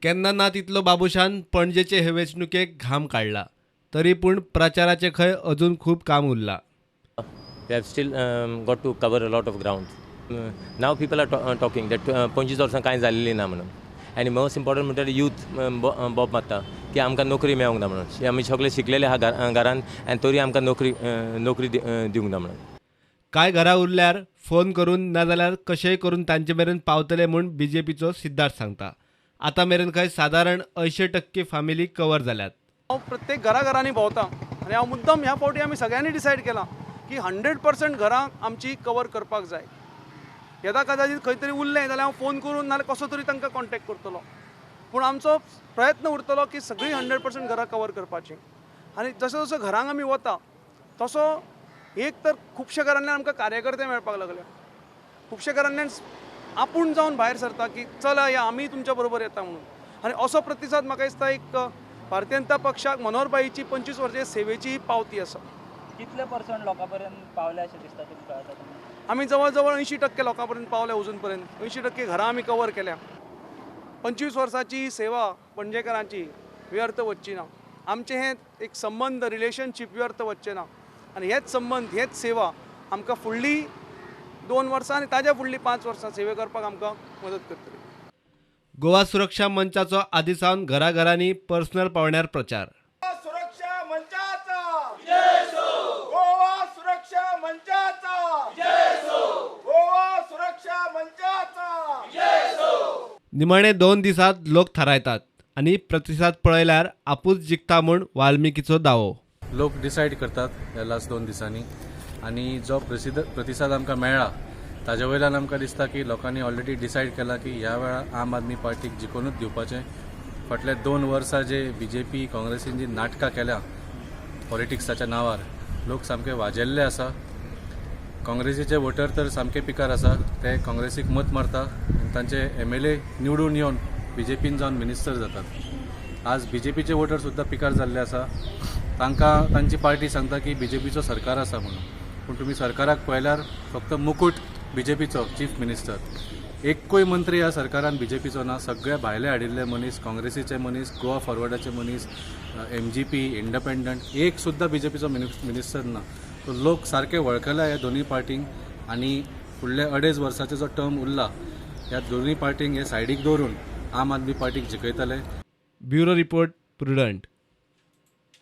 केन्ना ना तितलो बाबुशान पणजेचे हे वेंचणुकेक घाम काडला. तरी पूण प्रचाराचे खंय अजून खूब काम उरलां. We have still got to cover a lot of ground. Now people are talking that पंचवीस वर्सां कांय जाल्ली ना म्हणून. आनी मोस्ट इम्पॉर्टंट म्हणटा यूथ बॉब मारता की आमकां नोकरी मेळोंक ना म्हणून. आमी सगळे शिकलेले आहा घरान आनी तरी आमकां नोकरी दिवंक ना म्हणून. कांय घरां उरल्यार फोन करून नाजाल्यार कशेंय करून तांचे मेरेन पावतले म्हूण बीजेपीचो सिद्धार्थ सांगता. आतां मेरेन खंय सादारण 80% फॅमिली कवर जाल्यात. हांव प्रत्येक घरांनी भोंवता आनी हांव मुद्दम ह्या फावटी आमी सगळ्यांनी डिसायड केलां की 100% घरां आमची कवर करपाक जाय. येदा कदाचित खंय तरी उरलें जाल्यार हांव फोन करून नाल्यार कसो तरी तांकां कॉन्टॅक्ट करतलो. पूण आमचो प्रयत्न उरतलो की सगळीं 100% घरां कवर करपाची. आनी जसो जसो घरांक आमी वता तसो एक तर खुबश्या घरांतल्यान आमकां कार्यकर्ते मेळपाक लागले. खुबश्या घरांतल्यान आपूण जावन भायर सरता की चला या आमी तुमच्या बरोबर येता म्हणून. आनी असो प्रतिसाद म्हाका दिसता एक भारतीय जनता पक्षाक मनोहरभाईची 25 वर्सांची सेवेची ही पावती आसा. कितले पर्संट लोकां पर्यंत पावले अशें दिसता तुमकां आतां? आमी जवळ जवळ 80% लोकां पर्यंत पावले अजून पर्यंत. 80% घरां आमी कवर केल्या. 25 वर्सांची सेवा पणजेकारांची व्यर्थ वचची ना. आमचे हे एक संबंध रिलेशनशीप व्यर्थ वचचे ना. आनी हेच संबंध हेच सेवा आमकां फुडली 2 वर्सां आनी ताज्या फुडली 5 वर्सां सेवे करपाक आमकां मदत करतली. गोवा सुरक्षा मंचाचो आदी सावन घराघरांनी पर्सनल पावण्यार प्रचार. सुरक्षा मंचाचा जय सो. गोवा सुरक्षा मंचाचा जय सो. गोवा सुरक्षा मंचाचा जय सो. निमाणे 2 दिसांत लोक थारायतात आनी प्रतिसाद पळयल्यार आपूच जिखता म्हूण वाल्मिकीचो दावो. लोक डिसायड करतात ह्या लास्ट 2 दिसांनी आनी जो प्रतिसाद आमकां मेळ्ळा ताजे वयल्यान आमकां दिसता की लोकांनी ऑलरेडी डिसायड केला की ह्या वेळार आम आदमी पार्टीक जिखूनच दिवपाचें. फाटले 2 वर्सां जे बीजेपी काँग्रेसीन जी नाटकां केल्या पॉलिटिक्साच्या नांवार लोक सामके वाजेल्ले आसा. काँग्रेसीचे वोटर तर सामके पिकार आसा. ते काँग्रेसीक मत मारता आनी तांचे MLA निवडून येवन बीजेपीन जावन मिनिस्टर जातात. आज बीजेपीचे वोटर सुद्दां पिकार जाल्ले आसा. तांकां तांची पार्टी सांगता की बीजेपीचो सरकार आसा म्हणून. पूण तुमी सरकाराक पळयल्यार फक्त मुकूट बीजेपीचो चीफ मिनिस्टर. एकूय मंत्री ह्या सरकारान बीजेपीचो ना. सगळे भायले हाडिल्ले मनीस, काँग्रेसीचे मनीस, गोवा फॉरवर्डाचे मनीस, MGP इंडिपेंडंट, एक सुद्दां बीजेपीचो मिनिस्टर ना. सो लोक सारके वळखल्या ह्या दोनूय पार्टींक आनी फुडले 2.5 वर्साचो जो टर्म उरला ह्या दोनूय पार्टींक हे सायडीक दवरून आम आदमी पार्टीक जिखयतले. Bureau report prudent.